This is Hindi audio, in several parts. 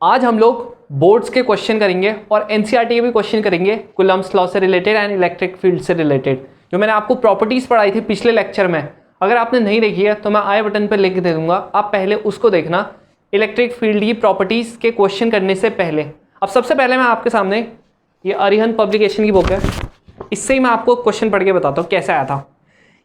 आज हम लोग बोर्ड्स के क्वेश्चन करेंगे और एनसीईआरटी के भी क्वेश्चन करेंगे कूलम्ब्स लॉ से रिलेटेड एंड इलेक्ट्रिक फील्ड से रिलेटेड। जो मैंने आपको प्रॉपर्टीज़ पढ़ाई थी पिछले लेक्चर में, अगर आपने नहीं देखी है तो मैं आई बटन पर लिंक दे दूंगा, आप पहले उसको देखना। इलेक्ट्रिक फील्ड की प्रॉपर्टीज़ के क्वेश्चन करने से पहले अब सबसे पहले मैं आपके सामने ये अरिहंत पब्लिकेशन की बुक है, इससे ही मैं आपको क्वेश्चन पढ़ के बताता हूँ कैसे आया था।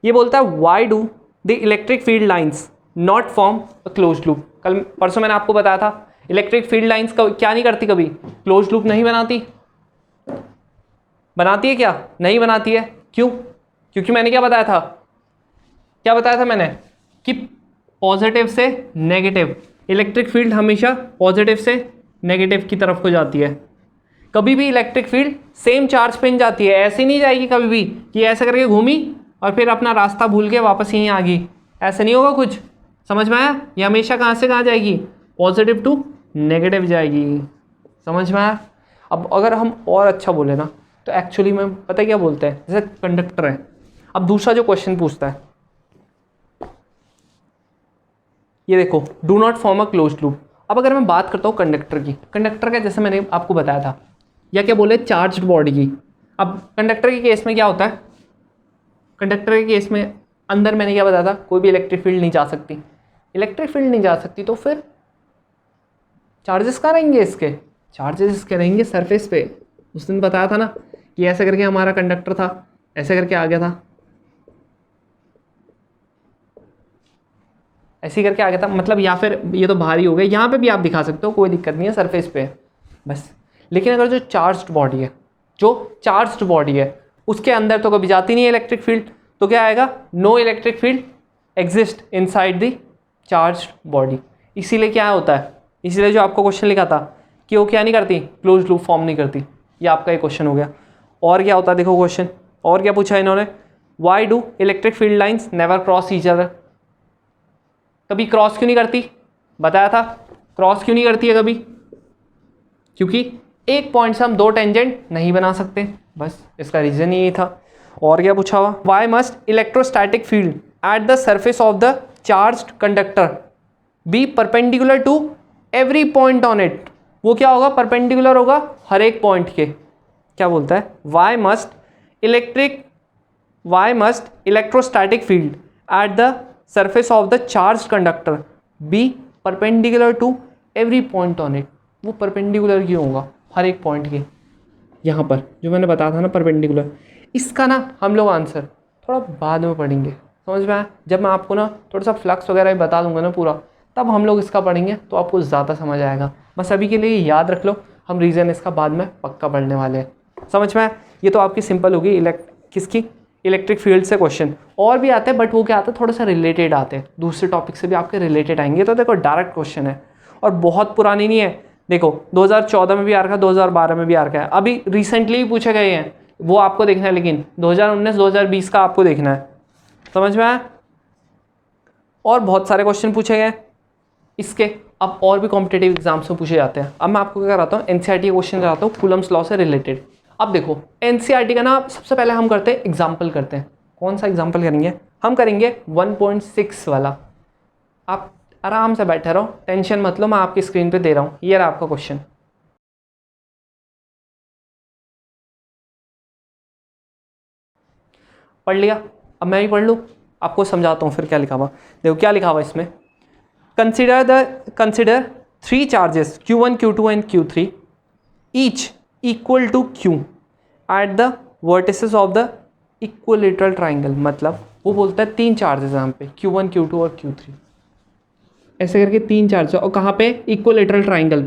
ये बोलता है why do the electric field lines not form a closed loop. कल परसों मैंने आपको बताया था इलेक्ट्रिक फील्ड लाइंस क्या नहीं करती, कभी क्लोज्ड लूप नहीं बनाती। बनाती है क्या? नहीं बनाती है। क्यों? क्योंकि मैंने क्या बताया था मैंने कि पॉजिटिव से नेगेटिव, इलेक्ट्रिक फील्ड हमेशा पॉजिटिव से नेगेटिव की तरफ को जाती है। कभी भी इलेक्ट्रिक फील्ड सेम चार्ज पे नहीं जाती है, ऐसे नहीं जाएगी कभी भी कि ऐसे करके घूमी और फिर अपना रास्ता भूल के वापस यहीं आ गई, ऐसे नहीं होगा कुछ। समझ में आया? ये हमेशा कहाँ से कहाँ जाएगी? पॉजिटिव टू नेगेटिव जाएगी। समझ में आया? अब अगर हम और अच्छा बोले ना तो एक्चुअली में पता है क्या बोलते हैं, जैसे कंडक्टर है। अब दूसरा जो क्वेश्चन पूछता है, ये देखो, do not form a closed loop. अब अगर मैं बात करता हूँ कंडक्टर की, कंडक्टर का जैसे मैंने आपको बताया था, या क्या बोले चार्ज्ड बॉडी की। अब कंडक्टर के केस में क्या होता है, कंडक्टर के केस में अंदर मैंने क्या बताया था, कोई भी इलेक्ट्रिक फील्ड नहीं जा सकती। इलेक्ट्रिक फील्ड नहीं जा सकती तो फिर चार्जेस कहाँ रहेंगे इसके? चार्जेस इसके रहेंगे सरफेस पे। उस दिन बताया था ना कि ऐसे करके हमारा कंडक्टर था, ऐसे करके आ गया था, ऐसे करके आ गया था, मतलब या फिर ये तो भारी हो गया। यहाँ पे भी आप दिखा सकते हो, कोई दिक्कत नहीं है, सरफेस पे बस। लेकिन अगर जो चार्ज्ड बॉडी है, उसके अंदर तो कभी जाती नहीं है इलेक्ट्रिक फील्ड, तो क्या आएगा? No electric field exist inside the charged body. इसीलिए क्या होता है, इसीलिए जो आपको क्वेश्चन लिखा था कि वो क्या नहीं करती, क्लोज लूप फॉर्म नहीं करती। ये आपका एक क्वेश्चन हो गया। और क्या होता है देखो क्वेश्चन, और क्या पूछा इन्होंने, why do electric field lines never cross each other. कभी क्रॉस क्यों नहीं करती? बताया था क्रॉस क्यों नहीं करती है कभी, क्योंकि एक पॉइंट से हम दो टेंजेंट नहीं बना सकते, बस इसका रीजन यही था। और क्या पूछा हुआ, why must electrostatic field at the surface of the charged conductor be perpendicular to every point on it. वो क्या होगा? परपेंडिकुलर होगा हर एक पॉइंट के। क्या बोलता है, why must electrostatic field at the surface of the charged conductor be perpendicular to every point on it। वो perpendicular क्यों होगा हर एक पॉइंट के? यहाँ पर जो मैंने बताया था ना परपेंडिकुलर, इसका ना हम लोग आंसर थोड़ा बाद में पढ़ेंगे। समझ में आया? जब मैं आपको ना थोड़ा सा फ्लक्स वगैरह भी बता दूंगा ना पूरा, तब हम लोग इसका पढ़ेंगे तो आपको ज़्यादा समझ आएगा। बस अभी के लिए याद रख लो, हम रीज़न इसका बाद में पक्का पढ़ने वाले हैं। समझ में आया? ये तो आपकी सिंपल होगी किसकी, इलेक्ट्रिक फील्ड से क्वेश्चन। और भी आते हैं बट वो क्या आते हैं, थोड़ा सा रिलेटेड आते हैं, दूसरे टॉपिक से भी आपके रिलेटेड आएंगे। तो देखो डायरेक्ट क्वेश्चन है और बहुत पुरानी नहीं है। देखो 2014 में भी आ रखा है, 2012 में भी आ रखा है, अभी रिसेंटली भी पूछे गए हैं, वो आपको देखना है। लेकिन 2019-2020 का आपको देखना है। समझ में आया? और बहुत सारे क्वेश्चन पूछे गए इसके। अब और भी कॉम्पिटेटिव एग्जाम्स में पूछे जाते हैं। अब मैं आपको क्या कराता हूँ, एनसीईआरटी क्वेश्चन कराता हूँ कूलम्ब्स लॉ से रिलेटेड। अब देखो एनसीईआरटी का ना सबसे पहले हम करते हैं एग्जाम्पल करते हैं। कौन सा एग्जाम्पल करेंगे? हम करेंगे 1.6 वाला। आप आराम से बैठे रहो, टेंशन मत लो, मैं आपकी स्क्रीन पे दे रहा हूँ। ये रहा आपका क्वेश्चन। पढ़ लिया? अब मैं भी पढ़ लूँ, आपको समझाता हूँ फिर क्या लिखा हुआ। देखो क्या लिखा हुआ इसमें, consider 3 charges Q1, Q2 and Q3 each equal to Q at the vertices of the equilateral triangle. मतलब वो बोलता है 3 चार्जेस यहाँ पे, Q1, Q2 और Q3, ऐसे करके 3 चार्जेस। और कहाँ पे? इक्वलेटरल ट्राइंगल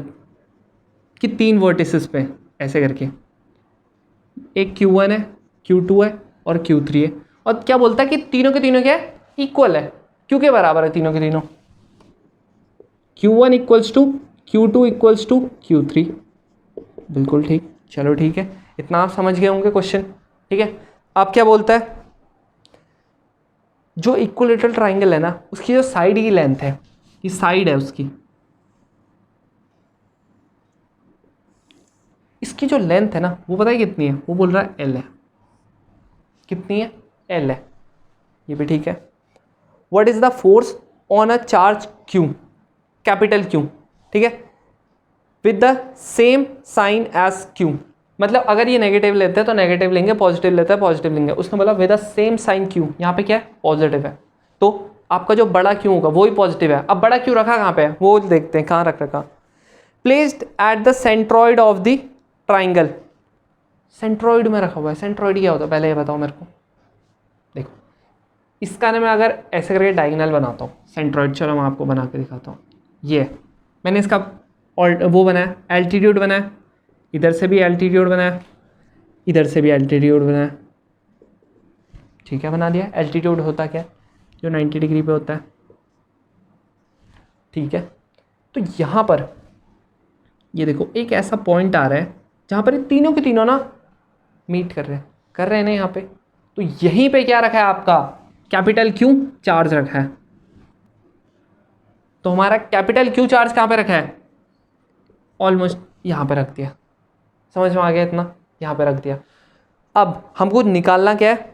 कि 3 वर्टिसेस पे, ऐसे करके एक Q1 है, Q2 है और Q3 है। और क्या बोलता है कि तीनों के तीनों क्या है? इक्वल है। क्यों के बराबर है तीनों के तीनों? Q1 equals to Q2 equals to Q3। बिल्कुल ठीक, चलो ठीक है, इतना आप समझ गए होंगे क्वेश्चन। ठीक है, अब क्या बोलता है, जो इक्विलेटरल ट्राइंगल है ना, उसकी जो साइड की लेंथ है, ये साइड है उसकी, इसकी जो लेंथ है ना, वो पता है कितनी है? वो बोल रहा है L है। कितनी है? L है। ये भी ठीक है। What is the force on a charge Q, capital Q। ठीक है, with the same sign as Q, मतलब अगर ये नेगेटिव लेते हैं तो नेगेटिव लेंगे, पॉजिटिव लेते हैं पॉजिटिव लेंगे। उसने बोला with the same sign Q, यहाँ पे क्या है पॉजिटिव है, तो आपका जो बड़ा क्यू होगा वो ही पॉजिटिव है। अब बड़ा क्यू रखा कहाँ पे है वो देखते हैं, कहाँ रख रखा, placed at the centroid of the triangle, centroid में रखा हुआ है। सेंट्रॉइड क्या होता है पहले ये बताओ मेरे को। देखो इसका ना मैं अगर ऐसे करके डायगोनल बनाता हूँ सेंट्रॉइड, चलो मैं आपको बना के दिखाता हूँ। ये मैंने इसका वो बनाया, एल्टीट्यूड बनाया, इधर से भी एल्टीट्यूड बनाया, इधर से भी एल्टीट्यूड बनाया, ठीक है बना दिया। एल्टीट्यूड होता क्या है, जो 90 डिग्री पे होता है, ठीक है। तो यहाँ पर ये देखो एक ऐसा पॉइंट आ रहा है जहाँ पर ये तीनों के तीनों ना मीट कर रहे हैं ना यहाँ पे। तो यहीं पे क्या रखा है आपका कैपिटल क्यू चार्ज रखा है। तो हमारा कैपिटल क्यू चार्ज कहाँ पे रखा है, ऑलमोस्ट यहाँ पे रख दिया। समझ में आ गया इतना, यहाँ पे रख दिया। अब हमको निकालना क्या है,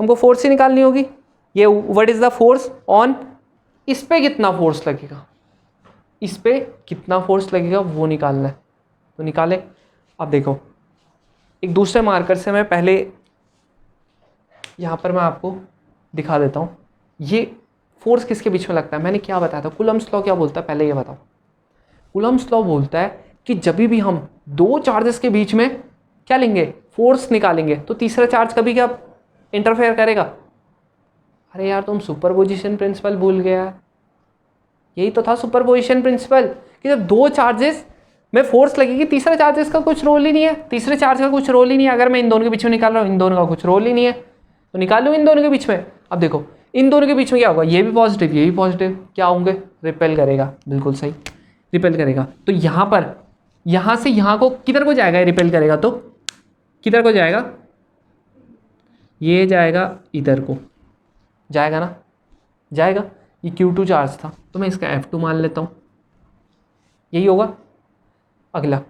हमको फोर्स ही निकालनी होगी। ये what is the force on, इस पे कितना फोर्स लगेगा, इस पे कितना फोर्स लगेगा वो निकालना है। तो निकाले। अब देखो एक दूसरे मार्कर से मैं पहले यहाँ पर मैं आपको दिखा देता हूँ ये फोर्स किसके बीच में लगता है। मैंने क्या बताया था, कूलम्ब्स लॉ क्या बोलता है पहले ये बताओ। कूलम्ब्स लॉ बोलता है कि जब भी हम दो चार्जेस के बीच में क्या लेंगे, फोर्स निकालेंगे, तो तीसरा चार्ज कभी क्या इंटरफेयर करेगा। अरे यार तुम सुपरपोजिशन प्रिंसिपल भूल गया। यही तो था सुपरपोजिशन प्रिंसिपल कि जब दो चार्जेस में फोर्स लगेगी तीसरा चार्जेस का कुछ रोल ही नहीं है, तीसरे चार्ज का कुछ रोल ही नहीं है। अगर मैं इन दोनों के बीच में निकाल रहा हूँ, इन दोनों का कुछ रोल ही नहीं है, तो निकाल लूँ इन दोनों के बीच में। अब देखो इन दोनों के बीच में क्या होगा, ये भी पॉजिटिव ये भी पॉजिटिव, क्या होंगे, रिपेल करेगा, बिल्कुल सही रिपेल करेगा। तो यहाँ पर यहाँ से यहाँ को किधर को जाएगा, रिपेल करेगा तो किधर को जाएगा, ये जाएगा इधर को जाएगा ना, जाएगा। ये Q2 चार्ज था तो मैं इसका F2 मान लेता हूँ, यही होगा। अगला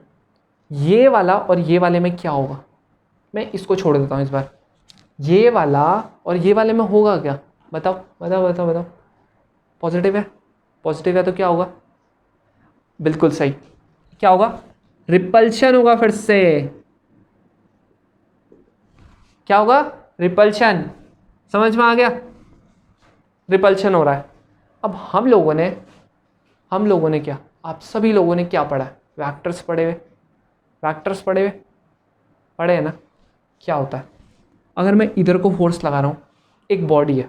ये वाला और ये वाले में क्या होगा, मैं इसको छोड़ देता हूँ इस बार। ये वाला और ये वाले में होगा क्या, बताओ बताओ बताओ बताओ। पॉजिटिव है, पॉजिटिव है तो क्या होगा, बिल्कुल सही क्या होगा, रिपल्शन होगा। फिर से क्या होगा, रिपल्शन। समझ में आ गया, रिपल्शन हो रहा है। अब हम लोगों ने क्या, आप सभी लोगों ने क्या पढ़ा है, वेक्टर्स पढ़े हुए, वेक्टर्स पढ़े हैं ना। क्या होता है अगर मैं इधर को फोर्स लगा रहा हूँ, एक बॉडी है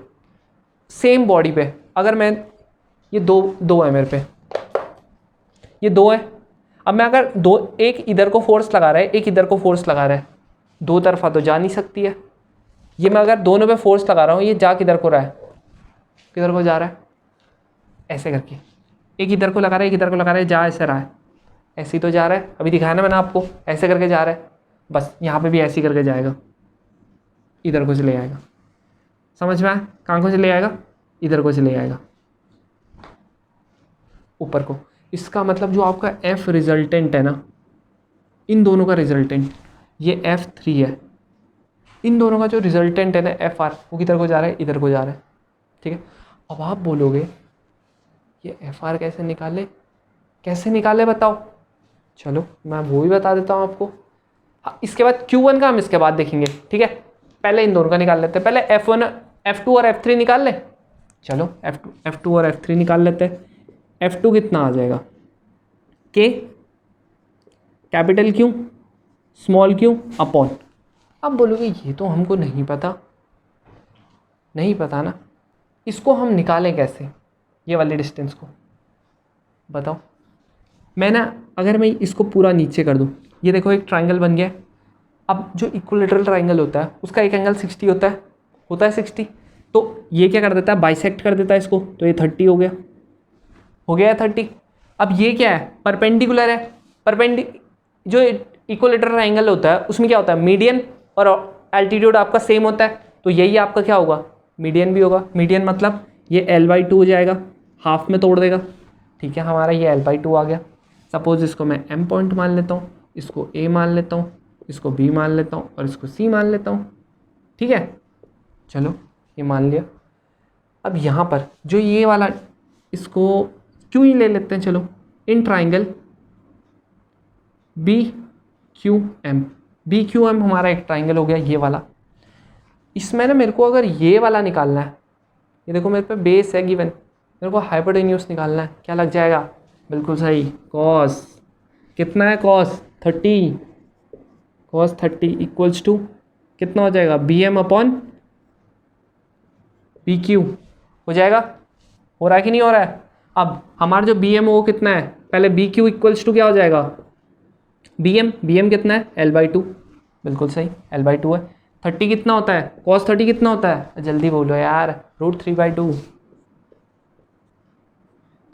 सेम बॉडी पे, अगर मैं ये दो है मेरे पे, ये दो है। अब मैं अगर एक इधर को फोर्स लगा रहा है एक इधर को फोर्स लगा रहा है, दो तरफा तो जा नहीं सकती है। ये मैं अगर दोनों पे फोर्स लगा रहा हूँ, ये जा किधर को रहा है, किधर को जा रहा है, ऐसे करके। एक इधर को लगा रहा है एक इधर को लगा रहा है, जा ऐसे रहा है, ऐसे ही तो जा रहा है। अभी दिखाया ना मैंने आपको, ऐसे करके जा रहा है। बस यहाँ पे भी ऐसे ही करके जाएगा, इधर को चले आएगा। समझ में आया, कहाँ को चले आएगा, इधर को चले आएगा, ऊपर को। इसका मतलब जो आपका F रिजल्टेंट है ना, इन दोनों का रिजल्टेंट ये F3 है, इन दोनों का जो रिजल्टेंट है ना FR, वो किधर को जा रहा है, इधर को जा रहा है, ठीक है। अब आप बोलोगे ये FR कैसे निकाले बताओ। चलो मैं वो भी बता देता हूँ आपको। हाँ, इसके बाद Q1 का हम इसके बाद देखेंगे, ठीक है। पहले इन दोनों का निकाल लेते हैं, पहले F1 F2 और F3 निकाल ले। चलो F2 और F3 निकाल लेते हैं। F2 कितना आ जाएगा, K capital Q small q upon. अब बोलोगे ये तो हमको नहीं पता ना, इसको हम निकालें कैसे, ये वाली डिस्टेंस को बताओ। अगर मैं इसको पूरा नीचे कर दूँ, ये देखो एक ट्राइंगल बन गया है। अब जो इक्विलेटरल ट्राइंगल होता है उसका एक एंगल 60 होता है 60। तो ये क्या कर देता है, बाइसेक्ट कर देता है इसको, तो ये 30 हो गया 30। अब ये क्या है, परपेंडिकुलर है। जो इक्विलेटरल ट्राइंगल होता है उसमें क्या होता है, मीडियन और एल्टीट्यूड आपका सेम होता है, तो यही आपका क्या होगा, मीडियन भी होगा। मीडियन मतलब ये L/2 हो जाएगा, हाफ में तोड़ देगा, ठीक है। हमारा ये L/2 आ गया। सपोज इसको मैं M पॉइंट मान लेता हूँ, इसको A मान लेता हूँ, इसको B मान लेता हूँ और इसको C मान लेता हूँ, ठीक है। चलो ये मान लिया। अब यहाँ पर जो ये वाला, इसको क्यों ही ले लेते हैं, चलो in triangle B Q M. B Q M हमारा एक ट्राइंगल हो गया ये वाला। इसमें ना मेरे को अगर ये वाला निकालना है, ये देखो मेरे पे बेस है गिवन, मेरे को हाइपोटेन्यूज निकालना है, क्या लग जाएगा? बिल्कुल सही, कॉस। कितना है कॉस? 30। कॉस 30 इक्वल्स टू कितना हो जाएगा? B M upon P Q हो जाएगा। हो रहा है कि नहीं हो रहा है? अब हमारा जो बी एम वो कितना है? पहले बी क्यू इक्वल्स टू क्या हो जाएगा? बी एम कितना है? L/2। बिल्कुल सही, L/2 है। 30 कितना होता है? कॉस 30 कितना होता है? जल्दी बोलो यार। √3/2।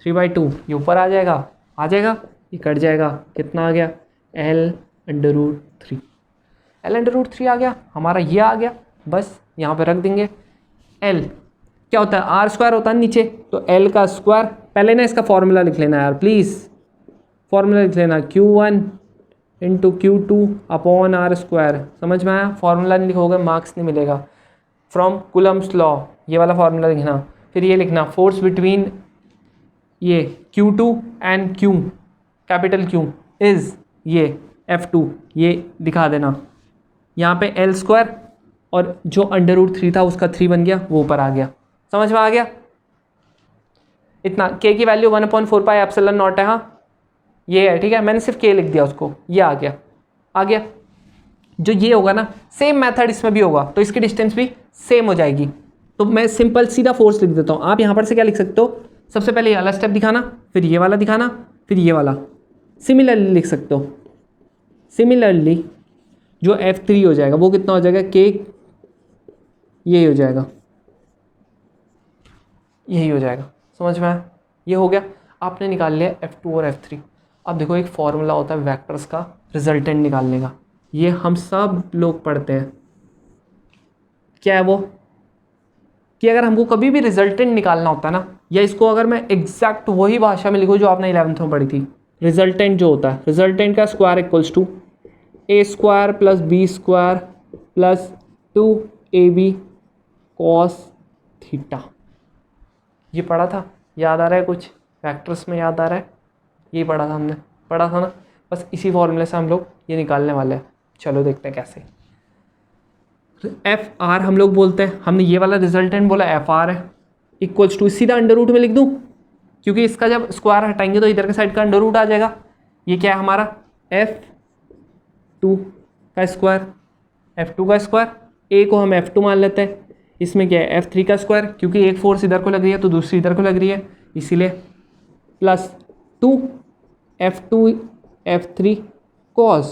3/2 ये ऊपर आ जाएगा, ये कट जाएगा, कितना आ गया? L/3। L/3 आ गया हमारा, ये आ गया। बस यहाँ पे रख देंगे। L क्या होता है? R² होता है नीचे, तो L का स्क्वायर। पहले ना इसका फॉर्मूला लिख लेना यार प्लीज़, फॉर्मूला लिख लेना, Q1 into Q2 upon R²। समझ में आया? फॉर्मूला नहीं लिखोगे मार्क्स नहीं मिलेगा। फ्रॉम कुलम्स लॉ ये वाला फॉर्मूला लिखना, फिर ये लिखना फोर्स बिटवीन ये Q2 and Q, capital Q is ये F2, ये दिखा देना। यहाँ पे L² और जो √3 था उसका 3 बन गया, वो ऊपर आ गया। समझ में आ गया? इतना K की वैल्यू 1/4πε0 है। हाँ ये है, ठीक है, मैंने सिर्फ K लिख दिया उसको, ये आ गया। जो ये होगा ना, सेम मेथड इसमें भी होगा, तो इसकी डिस्टेंस भी सेम हो जाएगी। तो मैं सिंपल सीधा फोर्स लिख देता हूँ। आप यहाँ पर से क्या लिख सकते हो? सबसे पहले ये वाला स्टेप दिखाना, फिर ये वाला दिखाना, फिर ये वाला। सिमिलरली लिख सकते हो। सिमिलरली जो F3 हो जाएगा वो कितना हो जाएगा? K यही हो जाएगा, यही हो जाएगा। समझ में आया? ये हो गया, आपने निकाल लिया F2 और F3। अब देखो एक फॉर्मूला होता है वेक्टर्स का रिजल्टेंट निकालने का, ये हम सब लोग पढ़ते हैं। क्या है वो? कि अगर हमको कभी भी रिजल्टेंट निकालना होता है ना, या इसको अगर मैं एग्जैक्ट वही भाषा में लिखूँ जो आपने 11th में पढ़ी थी, रिजल्टेंट जो होता है, रिजल्टेंट का square equals to A² + B² + 2AB cos theta. ये पढ़ा था, याद आ रहा है कुछ? वेक्टर्स में याद आ रहा है? ये पढ़ा था हमने, पढ़ा था ना? बस इसी फॉर्मूले से हम लोग ये निकालने वाले हैं। चलो देखते हैं कैसे। FR हम लोग बोलते हैं, हमने ये वाला रिजल्टेंट बोला FR है, इक्वल्स टू सीधा अंडर रूट में लिख दूँ, क्योंकि इसका जब स्क्वायर हटाएंगे तो इधर के साइड का अंडर रूट आ जाएगा। ये क्या है हमारा? F2 का स्क्वायर, F2 का स्क्वायर, A को हम F2 मान लेते हैं। इसमें क्या है? F3 का स्क्वायर, क्योंकि एक फोर्स इधर को लग रही है तो दूसरी इधर को लग रही है, इसीलिए प्लस 2 F2 F3 cos।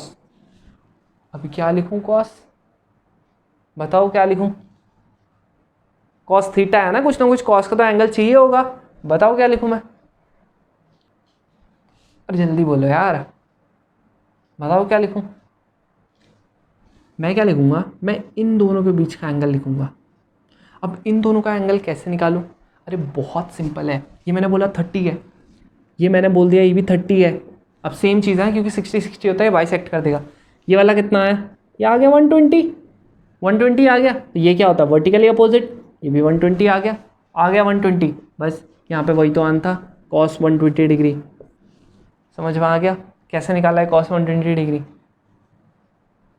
अभी क्या लिखूं? cos, बताओ क्या लिखूं? cos थीटा है ना, कुछ ना कुछ cos का तो एंगल चाहिए होगा, बताओ क्या लिखूं मैं? अरे जल्दी बोलो यार, बताओ क्या लिखूं? मैं क्या लिखूंगा? मैं इन दोनों के बीच का एंगल लिखूंगा। अब इन दोनों का एंगल कैसे निकालूं? अरे बहुत सिंपल है। ये मैंने बोला 30 है, ये मैंने बोल दिया ये भी 30 है। अब सेम चीज़ है, क्योंकि 60-60 होता है, बाइसेक्ट कर देगा। ये वाला कितना है? ये आ गया 120 आ गया। तो ये क्या होता है? Vertically opposite. ये भी 120 आ गया 120। बस यहाँ पे वही तो आन था, cos 120 डिग्री। समझ में आ गया कैसे निकाला है cos 120 डिग्री?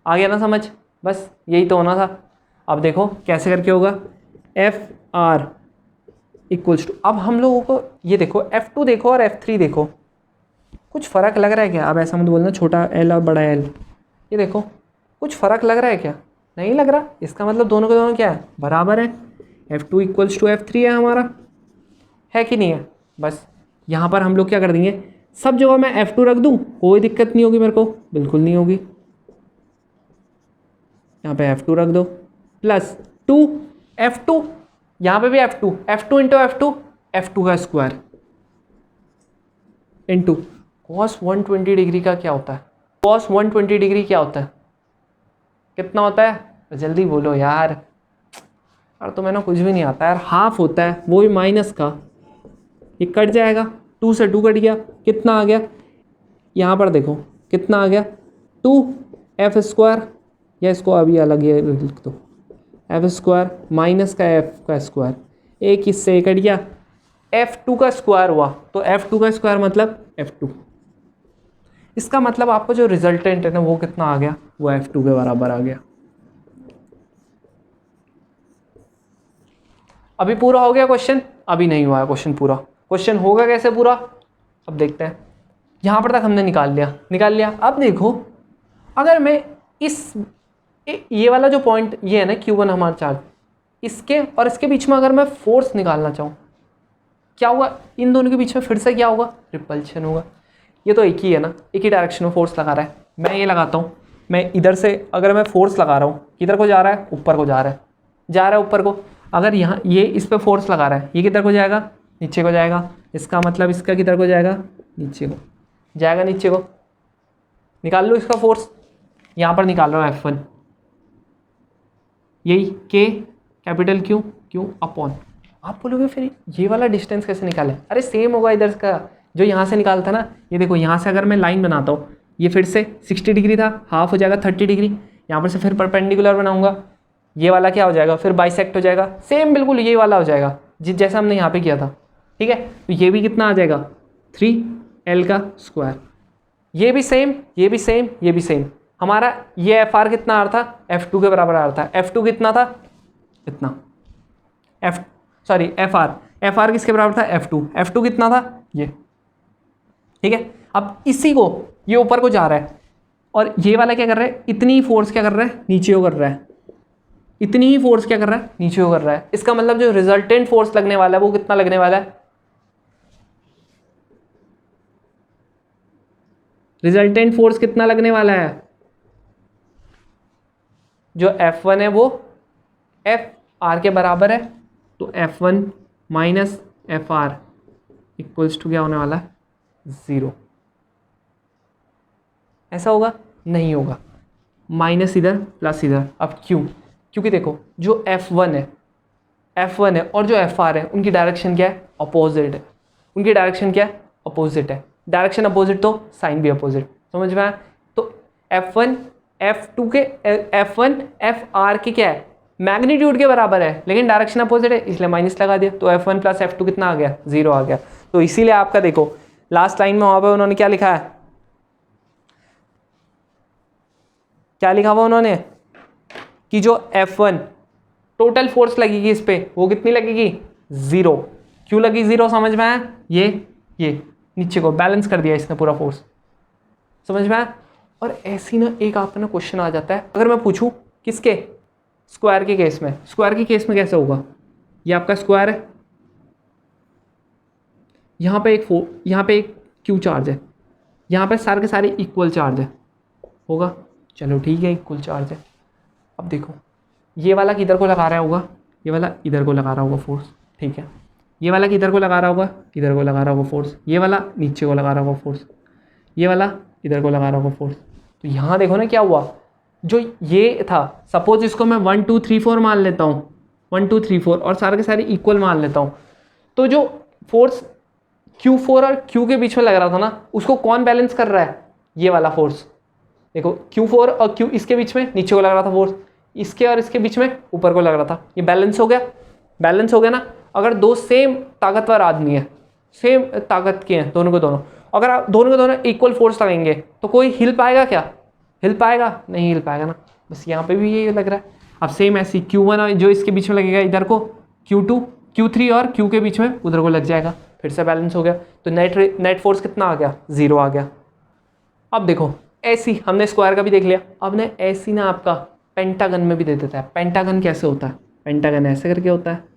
आ गया ना समझ? बस यही तो होना था। अब देखो कैसे करके होगा। FR इक्वल्स टू, अब हम लोगों को ये देखो F2 देखो और F3 देखो, कुछ फ़र्क लग रहा है क्या? अब ऐसा मत बोलना छोटा L और बड़ा L। ये देखो कुछ फ़र्क लग रहा है क्या? नहीं लग रहा। इसका मतलब दोनों के दोनों क्या है? बराबर है। F2 इक्वल्स टू F3 है हमारा, है कि नहीं है? बस यहाँ पर हम लोग क्या कर देंगे, सब जगह मैं F2 रख दूँ, कोई दिक्कत नहीं होगी मेरे को, बिल्कुल नहीं होगी। यहाँ पे F2 रख दो, प्लस 2 F2, यहाँ पे भी F2 इंटू F2 का स्क्वायर इंटू cos 120 डिग्री का क्या होता है? cos 120 डिग्री क्या होता है? कितना होता है? जल्दी बोलो यार। और तो मैंने कुछ भी नहीं आता यार। हाफ होता है, वो भी माइनस का। ये कट जाएगा, 2 से 2 कट गया, कितना आ गया? यहाँ पर देखो कितना आ गया? 2F², या इसको अभी अलग ये लिख दो, F² माइनस का F का स्क्वायर, एक इससे एक कट गया, F2 का स्क्वायर हुआ, तो F2 का स्क्वायर मतलब F2। इसका मतलब आपका जो रिजल्टेंट है ना वो कितना आ गया, वो F2 के बराबर आ गया। अभी पूरा हो गया क्वेश्चन? अभी नहीं हुआ है क्वेश्चन पूरा। क्वेश्चन होगा कैसे पूरा, अब देखते हैं। यहाँ पर तक हमने निकाल लिया। अब देखो, अगर मैं ये वाला जो पॉइंट ये है ना Q1 हमारा चार्ज, इसके और इसके बीच में अगर मैं फोर्स निकालना चाहूँ, क्या होगा? इन दोनों के बीच में फिर से क्या होगा? रिपल्शन होगा। ये तो एक ही है ना, एक ही डायरेक्शन में फोर्स लगा रहा है। मैं ये लगाता हूँ, मैं इधर से अगर मैं फोर्स लगा रहा हूँ, किधर को जा रहा है? ऊपर को जा रहा है ऊपर को। अगर यहाँ ये इस पर फोर्स लगा रहा है, ये किधर को जाएगा? नीचे को जाएगा। इसका मतलब इसका किधर को जाएगा? नीचे को जाएगा, नीचे को। निकाल लो इसका फोर्स, यहाँ पर निकाल रहा हूँ F1, यही K कैपिटल Q अपॉन। आप बोलोगे फिर ये वाला डिस्टेंस कैसे निकालें? अरे सेम होगा इधर का, जो यहाँ से निकालता था ना। ये देखो, यहाँ से अगर मैं लाइन बनाता हूँ, ये फिर से 60 डिग्री था, हाफ हो जाएगा 30 डिग्री। यहाँ पर से फिर परपेंडिकुलर बनाऊंगा, ये वाला क्या हो जाएगा? फिर बाइसेक्ट हो जाएगा, सेम बिल्कुल ये वाला हो जाएगा जैसा हमने यहाँ पे किया था। ठीक है, तो ये भी कितना आ जाएगा? 3L का स्क्वायर। ये भी सेम, ये भी सेम, ये भी सेम। हमारा ये FR कितना आ रहा था? F2 के बराबर आ रहा था। F2 कितना था? इतना। FR किसके बराबर था? F2 कितना था? ये। ठीक है, अब इसी को ये ऊपर को जा रहा है और ये वाला क्या कर रहा है? इतनी ही फोर्स क्या कर रहा है? नीचे को कर रहा है। इतनी ही फोर्स क्या कर रहा है? नीचे को कर रहा है। इसका मतलब जो रिजल्टेंट फोर्स लगने वाला है वो कितना लगने वाला है? रिजल्टेंट फोर्स कितना लगने वाला है? जो F1 है वो FR के बराबर है, तो F1 minus FR equals to क्या होने वाला है? 0। ऐसा होगा? नहीं होगा। माइनस इधर प्लस इधर। अब क्यों? क्योंकि देखो, जो F1 है और जो FR है उनकी डायरेक्शन क्या है? अपोजिट है। उनकी डायरेक्शन क्या है? अपोजिट है। डायरेक्शन अपोजिट तो साइन भी अपोजिट। समझ में आया? तो F1 FR के क्या है? मैग्नीट्यूड के बराबर है, लेकिन डायरेक्शन अपोजिट है, इसलिए माइनस लगा दिया। तो F1 प्लस F2 कितना आ गया? 0 आ गया। तो इसीलिए आपका देखो लास्ट लाइन में वहाँ पर उन्होंने क्या लिखा है? क्या लिखा हुआ उन्होंने? कि जो F1 टोटल फोर्स लगेगी इस पे, वो कितनी लगेगी? 0। क्यों लगी 0? समझ में आया? ये नीचे को बैलेंस कर दिया इसने पूरा फोर्स। समझ में आया? और ऐसी ना एक आपका ना क्वेश्चन आ जाता है, अगर मैं पूछूं किसके? स्क्वायर के केस में। स्क्वायर के केस में कैसे होगा? ये आपका स्क्वायर है, यहाँ पे एक क्यू चार्ज है, यहाँ पे सारे के सारे इक्वल चार्ज है, होगा? चलो ठीक है, इक्वल चार्ज है। अब देखो, ये वाला किधर को लगा रहा होगा? ये वाला इधर को लगा रहा होगा फोर्स। ठीक है, ये वाला किधर को लगा रहा होगा? इधर को लगा रहा होगा फोर्स। ये वाला नीचे को लगा रहा होगा फोर्स। ये वाला इधर को लगा रहा होगा फोर्स। तो यहाँ देखो ना क्या हुआ, जो ये था, सपोज इसको मैं 1 2 3 4 मान लेता हूँ, 1 2 3 4 और सारे के सारे इक्वल मान लेता हूँ, तो जो फोर्स Q4 और Q के बीच में लग रहा था ना, उसको कौन बैलेंस कर रहा है? ये वाला फोर्स। देखो, Q4 और Q इसके बीच में नीचे को लग रहा था फोर्स, इसके और इसके बीच में ऊपर को लग रहा था। ये बैलेंस हो गया। बैलेंस हो गया ना? अगर दो सेम ताकतवर आदमी है, सेम ताकत के हैं दोनों को दोनों, अगर आप दोनों को दोनों इक्वल फोर्स लगाएंगे तो कोई हिल पाएगा क्या? हिल पाएगा? नहीं हिल पाएगा ना। बस यहाँ पे भी यही लग रहा है। अब सेम ऐसी Q1 जो इसके बीच में लगेगा इधर को, Q2 Q3 और Q के बीच में उधर को लग जाएगा, फिर से बैलेंस हो गया। तो नेट फोर्स कितना आ गया? 0 आ गया। अब देखो, ऐसी हमने स्क्वायर का भी देख लिया, अब ने ऐसी ना आपका पेंटागन में भी दे देता है। पेंटागन कैसे होता है? पेंटागन ऐसे करके होता है।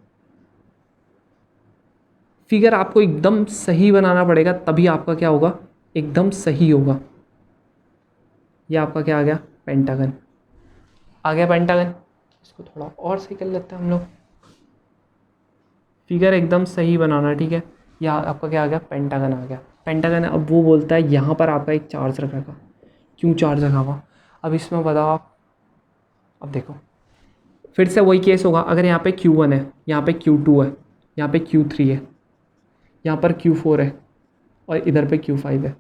फिगर आपको एकदम सही बनाना पड़ेगा, तभी आपका क्या होगा? एकदम सही होगा। ये आपका क्या आ गया? पेंटागन आ गया। पेंटागन, इसको थोड़ा और सही कर लेते हैं हम लोग। फिगर एकदम सही बनाना, ठीक है? यह आपका क्या आ गया? पेंटागन आ गया। पेंटागन अब वो बोलता है यहाँ पर आपका एक चार्ज रखेगा। क्यों चार्ज रखा हुआ? अब इसमें बताओ आप। अब देखो, फिर से वही केस होगा। अगर यहाँ पे Q1 है, यहाँ पे Q2 है, यहाँ पे Q3 है, यहाँ पर Q4 है और इधर पे Q5 है।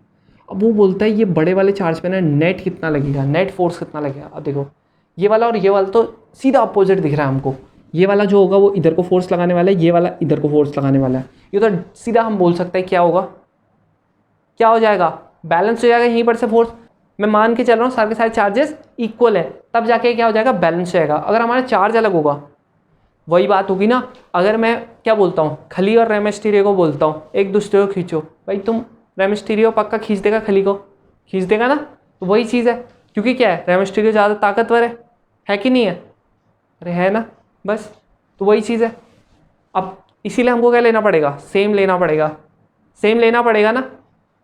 अब वो बोलता है ये बड़े वाले चार्ज पे ना नेट कितना लगेगा, नेट फोर्स कितना लगेगा। अब देखो, ये वाला और ये वाला तो सीधा अपोजिट दिख रहा है हमको। ये वाला जो होगा वो इधर को फोर्स लगाने वाला है, ये वाला इधर को फोर्स लगाने वाला है। ये तो सीधा हम बोल सकते हैं क्या होगा, क्या हो जाएगा, बैलेंस हो जाएगा। यहीं पर से फोर्स मैं मान के चल रहा हूँ सारे के सारे चार्जेस इक्वल है, तब जाके क्या हो जाएगा, बैलेंस हो जाएगा। अगर हमारा चार्ज अलग होगा, वही बात होगी ना। अगर मैं क्या बोलता हूँ, खली और रेमिस्टीरियो को बोलता हूँ एक दूसरे को खींचो, भाई तुम रेमिस्टीरियो पक्का खींच देगा, खली को खींच देगा ना। तो वही चीज़ है, क्योंकि क्या है, रेमिस्टीरियो ज़्यादा ताकतवर है कि नहीं है, अरे है ना, बस। तो वही चीज़ है। अब इसीलिए हमको क्या लेना पड़ेगा, सेम लेना पड़ेगा, सेम लेना पड़ेगा ना।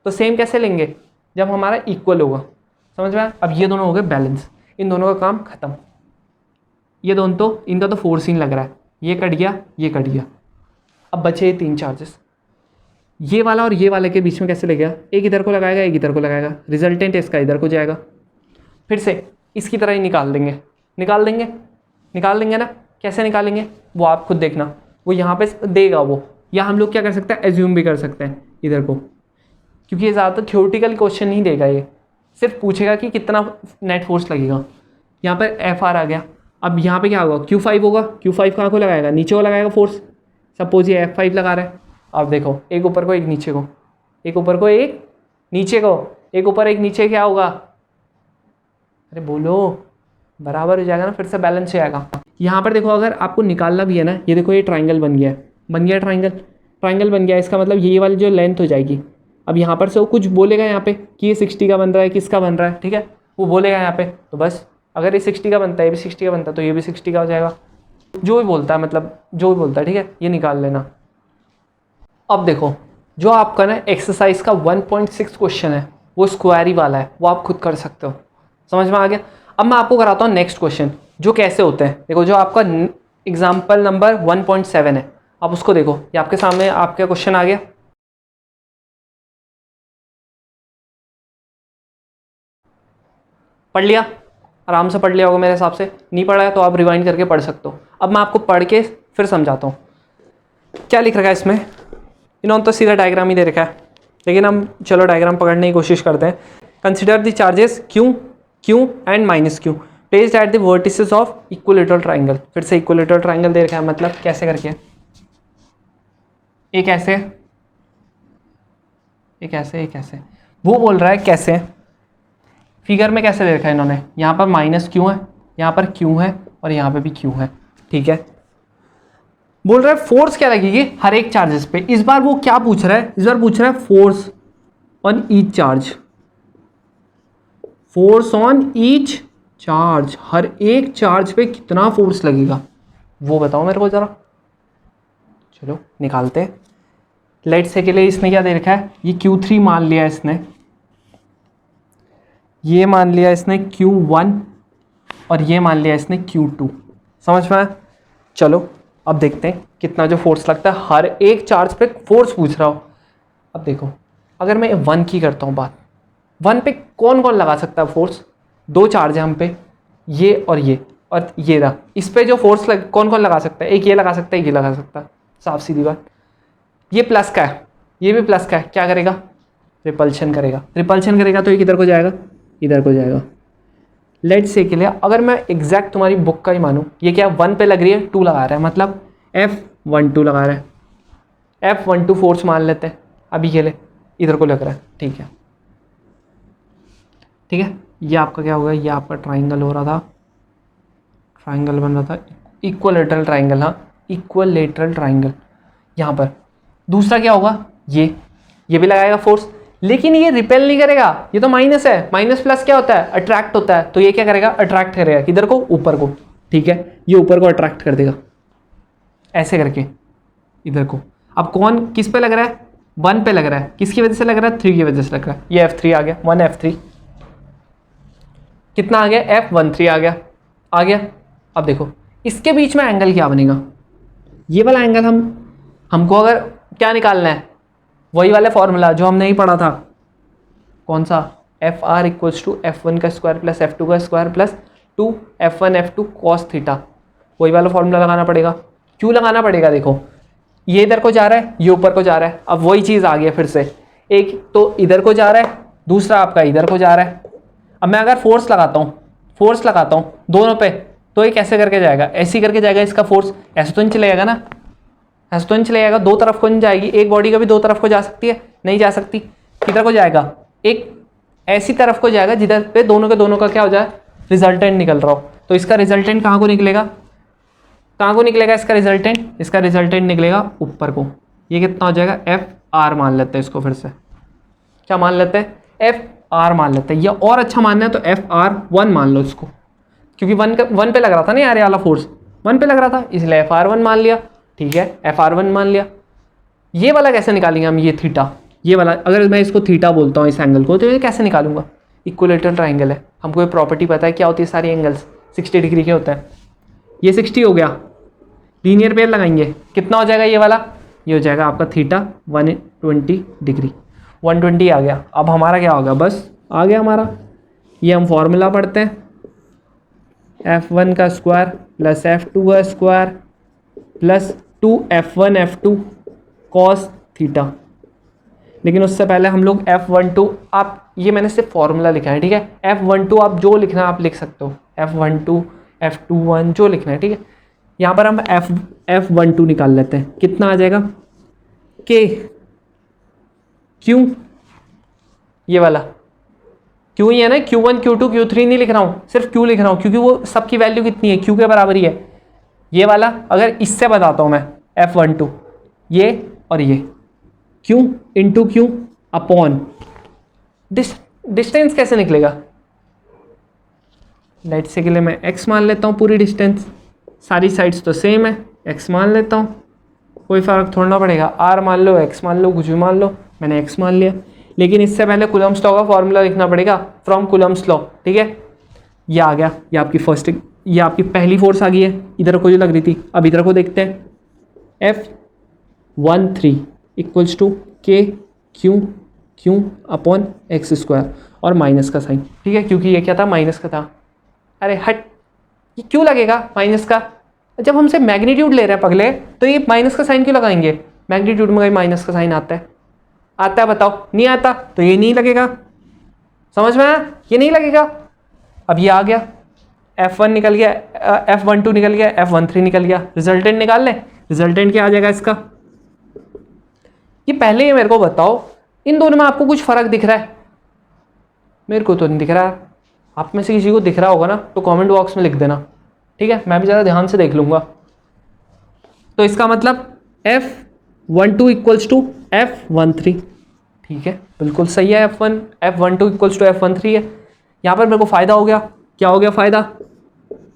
तो सेम कैसे लेंगे, जब हमारा इक्वल होगा, समझ में आया। अब ये दोनों हो गए बैलेंस, इन दोनों का काम खत्म। ये दोनों तो इनका तो फोर्स ही नहीं लग रहा है, ये कट गया, ये कट गया। अब बचे ये 3 चार्जेस, ये वाला और ये वाले के बीच में कैसे लगेगा, एक इधर को लगाएगा, एक इधर को लगाएगा, रिजल्टेंट इसका इधर को जाएगा। फिर से इसकी तरह ही निकाल देंगे, निकाल देंगे, निकाल देंगे ना। कैसे निकालेंगे वो आप खुद देखना, वो यहाँ पे देगा वो, या हम लोग क्या कर सकते हैं, एज्यूम भी कर सकते हैं इधर को, क्योंकि ये ज़्यादातर थ्योरेटिकल क्वेश्चन नहीं देगा, ये सिर्फ पूछेगा कि कितना नेट फोर्स लगेगा। यहाँ पर एफ आर आ गया। अब यहाँ पे क्या होगा, Q5 होगा। Q5 कहाँ को लगाएगा, नीचे को लगाएगा फोर्स। सपोज ये F5 लगा रहा है, अब देखो एक ऊपर को एक नीचे को, एक ऊपर को एक नीचे को, एक ऊपर एक नीचे, क्या होगा, अरे बोलो, बराबर हो जाएगा ना, फिर से बैलेंस हो जाएगा। यहाँ पर देखो अगर आपको निकालना भी है ना, ये देखो ये ट्राइंगल बन गया है, बन गया ट्राइंगल, ट्राइंगल बन गया। इसका मतलब ये वाली जो लेंथ हो जाएगी, अब यहाँ पर से वो कुछ बोलेगा यहाँ पे कि ये 60 का बन रहा है, किसका बन रहा है, ठीक है, वो बोलेगा यहाँ पे। तो बस अगर ये 60 का बनता है, ये भी 60 का बनता है, तो ये भी 60 का हो जाएगा। जो भी बोलता है, मतलब जो भी बोलता है, ठीक है, ये निकाल लेना। अब देखो जो आपका ना एक्सरसाइज का 1.6 क्वेश्चन है, वो स्क्वायरी वाला है, वो आप खुद कर सकते हो। समझ में आ गया। अब मैं आपको कराता हूँ नेक्स्ट क्वेश्चन, जो कैसे होते हैं। देखो जो आपका एग्जाम्पल नंबर 1.7 है, आप उसको देखो, ये आपके सामने आपका क्वेश्चन आ गया। पढ़ लिया, आराम से पढ़ लिया होगा मेरे हिसाब से। नहीं पढ़ा है तो आप रिवाइंड करके पढ़ सकते हो। अब मैं आपको पढ़ के फिर समझाता हूँ क्या लिख रखा है इसमें। इन्होंने तो सीधा डायग्राम ही दे रखा है, लेकिन हम चलो डायग्राम पकड़ने की कोशिश करते हैं। Consider the charges Q, Q and minus Q placed at the vertices of equilateral triangle. फिर से इक्विलेटरल ट्राइंगल दे रखा है, मतलब कैसे करके, एक ऐसे, एक ऐसे, एक ऐसे। वो बोल रहा है कैसे, फिगर में कैसे दे रखा है इन्होंने, यहाँ पर माइनस Q है, यहाँ पर Q है और यहाँ पे भी Q है, ठीक है। बोल रहा है फोर्स क्या लगेगी हर एक चार्जेस पे। इस बार वो क्या पूछ रहा है, इस बार पूछ रहा है force on each charge, force on each charge, हर एक चार्ज पे कितना फोर्स लगेगा वो बताओ मेरे को जरा। चलो निकालते हैं। लेट से के लिए इसने क्या दे रखा है, ये Q3 मान लिया इसने, ये मान लिया इसने Q1 और ये मान लिया इसने Q2। समझ में आया। चलो अब देखते हैं कितना जो फोर्स लगता है, हर एक चार्ज पे फोर्स पूछ रहा हो। अब देखो अगर मैं 1 की करता हूँ बात, 1 पे कौन कौन लगा सकता है फोर्स, 2 चार्ज है हम पे, ये और ये रहा। इस पे जो फोर्स कौन कौन लगा सकता है, एक ये लगा सकता है, एक ये लगा सकता है, साफ सीधी बात। ये प्लस का है, ये भी प्लस का है, क्या करेगा, रिपल्शन करेगा। रिपल्शन करेगा तो ये किधर को जाएगा, इधर को जाएगा। लेट से के लिए अगर मैं एग्जैक्ट तुम्हारी बुक का ही मानूँ, ये क्या 1 पे लग रही है, 2 लगा रहा है, मतलब F12 लगा रहा है, F12 फोर्स मान लेते हैं अभी के लिए, इधर को लग रहा है, ठीक है, ठीक है। ये आपका क्या होगा, ये आपका ट्राइंगल हो रहा था, ट्राइंगल बन रहा था, इक्विलेटरल ट्राइंगल, हाँ इक्विलेटरल ट्राइंगल। यहाँ पर दूसरा क्या होगा, ये भी लगाएगा फोर्स, लेकिन ये रिपेल नहीं करेगा, ये तो माइनस है, माइनस प्लस क्या होता है, अट्रैक्ट होता है। तो ये क्या करेगा, अट्रैक्ट करेगा किधर को, ऊपर को, ठीक है, ये ऊपर को अट्रैक्ट कर देगा ऐसे करके इधर को। अब कौन किस पे लग रहा है, 1 पे लग रहा है, किसकी वजह से लग रहा है, 3 की वजह से लग रहा है। ये F3 आ गया, 1 F3 कितना आ गया, F13 आ गया। अब देखो इसके बीच में एंगल क्या बनेगा, ये वाला एंगल हमको अगर क्या निकालना है, वही वाला फॉर्मूला जो हमने ही पढ़ा था, कौन सा, FR इक्वल्स टू F1 का स्क्वायर प्लस F2 का square plus 2 F1 F2 cos theta, वही वाला फॉर्मूला लगाना पड़ेगा। क्यों लगाना पड़ेगा, देखो ये इधर को जा रहा है, ये ऊपर को जा रहा है, अब वही चीज़ आ गई फिर से, एक तो इधर को जा रहा है, दूसरा आपका इधर को जा रहा है। अब मैं अगर फोर्स लगाता हूँ दोनों पे, तो ये कैसे करके जाएगा, ऐसे करके जाएगा इसका फोर्स, ऐसे तो नहीं चले जाएगा ना, ऐसे तो नहीं चले जाएगा, दो तरफ को नहीं जाएगी, एक बॉडी का भी दो तरफ को जा सकती है, नहीं जा सकती, किधर को जाएगा, एक ऐसी तरफ को जाएगा जिधर पे दोनों के दोनों का क्या हो जाए, रिजल्टेंट निकल रहा हो। तो इसका रिजल्टेंट कहाँ को निकलेगा, कहाँ को निकलेगा इसका रिजल्टेंट, इसका रिजल्टेंट निकलेगा ऊपर को। ये कितना हो जाएगा, एफ आर मान लेते हैं इसको, फिर से क्या मान लेते हैं, एफ आर मान लेते हैं, या और अच्छा मानना है तो एफ आर 1 मान लो इसको, क्योंकि वन पे लग रहा था ना यार, ये वाला फोर्स 1 पे लग रहा था, इसलिए एफ आर 1 मान लिया। ठीक है, एफ आर 1 मान लिया। ये वाला कैसे निकालेंगे हम, ये थीटा, ये वाला अगर मैं इसको थीटा बोलता हूँ इस एंगल को, तो ये कैसे निकालूंगा, इक्विलेटरल ट्राइंगल है, हमको ये प्रॉपर्टी पता है क्या होती है, सारी एंगल्स 60 डिग्री के होते हैं। ये 60 हो गया, लीनियर पेयर लगाएंगे, कितना हो जाएगा ये वाला, ये हो जाएगा आपका थीटा 120 डिग्री, 120 आ गया। अब हमारा क्या होगा, बस आ गया हमारा, ये हम फॉर्मूला पढ़ते हैं, f1 का स्क्वायर प्लस f2 का square plus 2f1 f2 cos theta. लेकिन उससे पहले हम लोग f12, आप ये मैंने सिर्फ फॉर्मूला लिखा है, ठीक है, f12 आप जो लिखना है आप लिख सकते हो, f12 f21 जो लिखना है, ठीक है। यहाँ पर हम f12 निकाल लेते हैं, कितना आ जाएगा, k, क्यों ये वाला क्यों ही है ना, Q1 Q2 Q3 नहीं लिख रहा हूँ, सिर्फ Q लिख रहा हूँ, क्योंकि वो सबकी वैल्यू कितनी है, Q के बराबर ही है। ये वाला अगर इससे बताता हूँ मैं, F12 ये और ये, Q into Q upon distance कैसे निकलेगा, लेट से के लिए मैं x मान लेता हूँ, पूरी डिस्टेंस सारी साइड्स तो सेम है, x मान लेता हूँ, कोई फ़र्क थोड़ा पड़ेगा, r मान लो, x मान लो, कुछ भी मान लो, मैंने x मान लिया। लेकिन इससे पहले कूलम्ब्स लॉ का फॉर्मूला लिखना पड़ेगा, फ्रॉम कूलम्ब्स लॉ, ठीक है। ये आ गया, ये आपकी फर्स्ट, ये आपकी पहली फोर्स आ गई है, इधर को जो लग रही थी। अब इधर को देखते हैं, F13 इक्वल्स टू के क्यू अपॉन एक्स स्क्वायर और माइनस का साइन, ठीक है, क्योंकि ये क्या था, माइनस का था। अरे हट, ये क्यों लगेगा माइनस का, जब हमसे मैग्नीट्यूड ले रहे हैं पगले, तो ये माइनस का साइन क्यों लगाएंगे, मैग्नीट्यूड में कहीं माइनस का साइन आता है, आता है बताओ, नहीं आता, तो ये नहीं लगेगा, समझ में आया, ये नहीं लगेगा। अब ये आ गया, F1 निकल गया, F12 निकल गया, F13 निकल गया, रिजल्टेंट निकाल लें, रिजल्टेंट क्या आ जाएगा इसका। ये पहले ही मेरे को बताओ, इन दोनों में आपको कुछ फर्क दिख रहा है, मेरे को तो नहीं दिख रहा, आप में से किसी को दिख रहा होगा ना तो कमेंट बॉक्स में लिख देना, ठीक है, मैं भी ज़्यादा ध्यान से देख लूँगा। तो इसका मतलब F12 इक्वल्स टू F13, ठीक है, बिल्कुल सही है, F12 इक्वल्स टू F13 है। यहाँ पर मेरे को फ़ायदा हो गया, क्या हो गया फ़ायदा,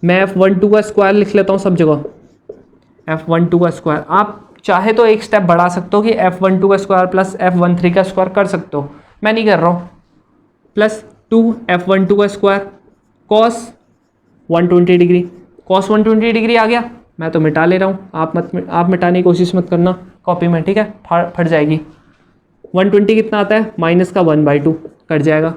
मैं F12 का स्क्वायर लिख लेता हूँ सब जगह, F12 का स्क्वायर, आप चाहे तो एक स्टेप बढ़ा सकते हो कि F12 का स्क्वायर प्लस F13 का स्क्वायर कर सकते हो, मैं नहीं कर रहा हूँ, प्लस 2F12 का square cos 120 degree, cos 120 degree आ गया, मैं तो मिटा ले रहा हूँ, आप मिटाने की कोशिश मत करना कॉपी में, ठीक है, फट जाएगी। 120 कितना आता है, माइनस का 1/2 कट जाएगा,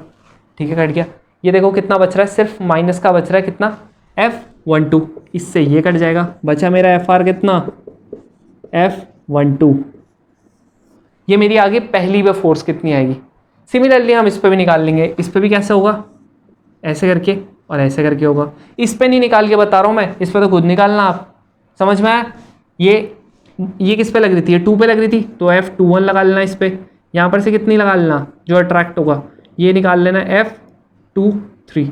ठीक है, कट गया। ये देखो कितना बच रहा है, सिर्फ माइनस का बच रहा है, कितना, F12, इससे ये कट जाएगा, बचा मेरा FR कितना, F12। ये मेरी आगे पहली पे फोर्स कितनी आएगी। सिमिलरली हम इस पे भी निकाल लेंगे, इस पे भी कैसे होगा, ऐसे करके और ऐसे करके होगा। इस पे नहीं निकाल के बता रहा हूँ मैं, इस पे तो खुद निकालना आप, समझ में आया। ये किस पे लग रही थी, ये 2 पे लग रही थी, तो F21 लगा लेना इस पे, यहाँ पर से कितनी लगा लेना जो अट्रैक्ट होगा, ये निकाल लेना F23,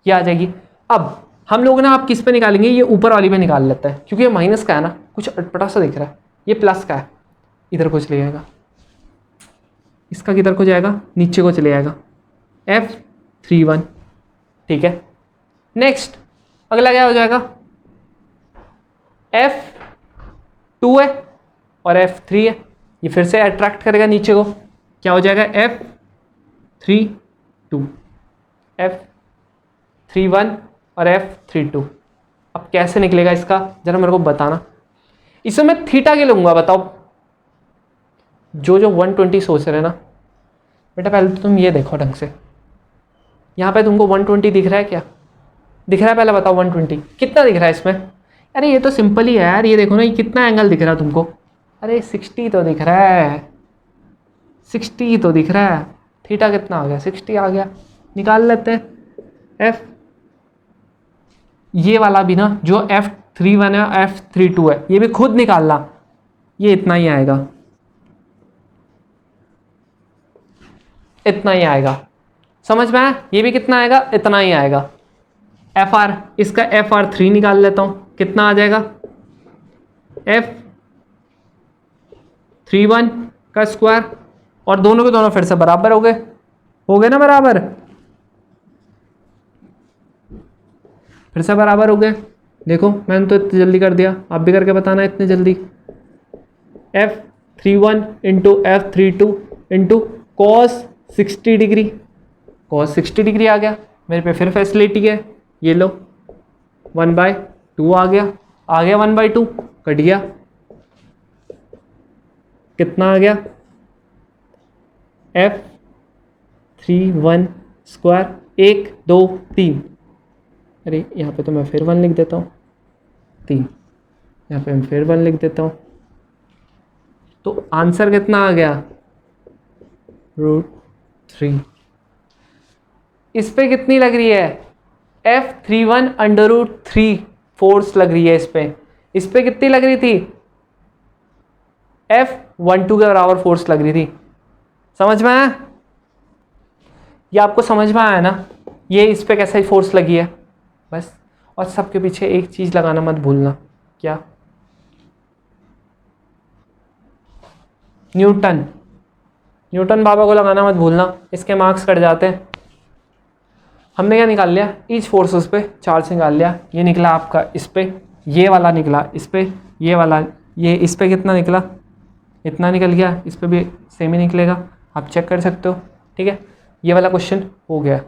ये आ जाएगी। अब हम लोग ना आप किस पे निकालेंगे, ये ऊपर वाली पे निकाल लेते हैं, क्योंकि ये माइनस का है ना, कुछ अटपटा सा दिख रहा है, ये प्लस का है, इधर को चले जाएगा, इसका किधर को जाएगा, नीचे को चले जाएगा, F31, ठीक है। नेक्स्ट अगला क्या हो जाएगा, F2 है और F3 है, ये फिर से अट्रैक्ट करेगा नीचे को, क्या हो जाएगा, F32, F31 और F32। अब कैसे निकलेगा इसका, जरा मेरे को बताना। इसमें मैं थीटा के लूँगा, बताओ जो 120 सोच रहे हैं ना बेटा, पहले तो तुम ये देखो ढंग से, यहाँ पे तुमको 120 दिख रहा है, क्या दिख रहा है, पहले बताओ 120 कितना दिख रहा है इसमें। अरे ये तो सिंपल ही है यार, ये देखो ना, ये कितना एंगल दिख रहा है तुमको, अरे 60 तो दिख रहा है, 60 तो दिख रहा है, थीटा कितना आ गया, 60 आ गया, निकाल लेते हैं। ये वाला भी ना जो F31 है F32 है, ये भी खुद निकालना, ये इतना ही आएगा, इतना ही आएगा। समझ में आया? ये भी कितना आएगा? इतना ही आएगा। FR, इसका FR3 निकाल लेता हूँ, कितना आ जाएगा? F31 का स्क्वायर, और दोनों के दोनों फिर से बराबर हो गए ना बराबर, फिर से बराबर हो गए। देखो मैंने तो इतनी जल्दी कर दिया, आप भी करके बताना इतनी जल्दी। F31 into F32 into cos 60 degree, cos 60 degree आ गया मेरे पे, फिर फैसिलिटी है, ये लो 1/2 आ गया 1/2, कट गया, कितना आ गया? F31 स्क्वायर 1 2 3, अरे यहाँ पे तो मैं फिर 1 लिख देता हूँ, 3, यहाँ पे मैं फिर 1 लिख देता हूँ, तो आंसर कितना आ गया? √3। इस पे कितनी लग रही है? F31 √3 फोर्स लग रही है इस पे कितनी लग रही थी? F12 के बराबर फोर्स लग रही थी। समझ में आया? ये आपको समझ में आया ना, ये इस पे कैसा ही फोर्स लगी है बस। और सबके पीछे एक चीज़ लगाना मत भूलना, क्या? न्यूटन बाबा को लगाना मत भूलना, इसके मार्क्स कट जाते हैं। हमने क्या निकाल लिया? ईच फोर्स उस पर चार्ज निकाल लिया। ये निकला आपका इस पे, ये वाला निकला इस पे, ये वाला, ये इस पे कितना निकला? इतना निकल गया, इस पे भी सेम ही निकलेगा, आप चेक कर सकते हो। ठीक है, ये वाला क्वेश्चन हो गया।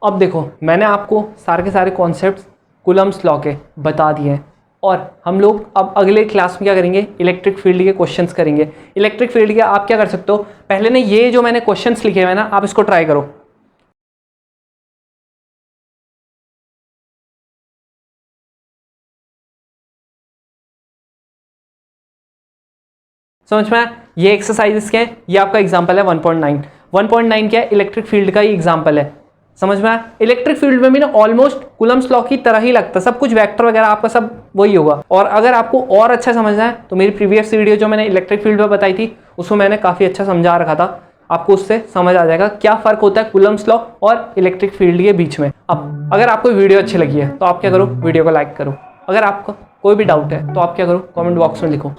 अब देखो मैंने आपको सारे के सारे कॉन्सेप्ट्स कूलम्ब्स लॉ के बता दिए हैं, और हम लोग अब अगले क्लास में क्या करेंगे? इलेक्ट्रिक फील्ड के क्वेश्चंस करेंगे। इलेक्ट्रिक फील्ड के आप क्या कर सकते हो? पहले ने ये जो मैंने क्वेश्चंस लिखे हुए हैं ना, आप इसको ट्राई करो। समझ में आया? ये एक्सरसाइजेस के हैं, ये आपका एग्जाम्पल है 1.9। 1.9 क्या है? इलेक्ट्रिक फील्ड का ही एग्जाम्पल है। समझ में आया? इलेक्ट्रिक फील्ड में भी ना ऑलमोस्ट कूलम्ब्स लॉ की तरह ही लगता है, सब कुछ वेक्टर वगैरह आपका सब वही होगा। और अगर आपको और अच्छा समझना है तो मेरी प्रीवियस वीडियो जो मैंने इलेक्ट्रिक फील्ड पर बताई थी, उसमें मैंने काफ़ी अच्छा समझा रखा था, आपको उससे समझ आ जाएगा क्या फ़र्क होता है कूलम्ब्स लॉ और इलेक्ट्रिक फील्ड के बीच में। अब अगर आपको वीडियो अच्छी लगी है तो आप क्या करो? वीडियो को लाइक करो। अगर आपको कोई भी डाउट है तो आप क्या करो? कमेंट बॉक्स में लिखो,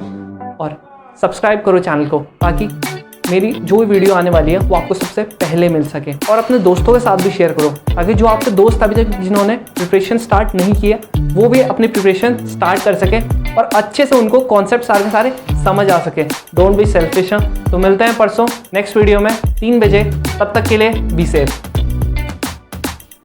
और सब्सक्राइब करो चैनल को, ताकि मेरी जो भी वीडियो आने वाली है वो आपको सबसे पहले मिल सके। और अपने दोस्तों के साथ भी शेयर करो, ताकि जो आपके दोस्त अभी तक जिन्होंने प्रिपरेशन स्टार्ट नहीं किया वो भी अपनी प्रिपरेशन स्टार्ट कर सके, और अच्छे से उनको कॉन्सेप्ट सारे के सारे समझ आ सके। Don't be selfish. तो मिलते हैं परसों नेक्स्ट वीडियो में 3 बजे, तब तक के लिए बी सेफ।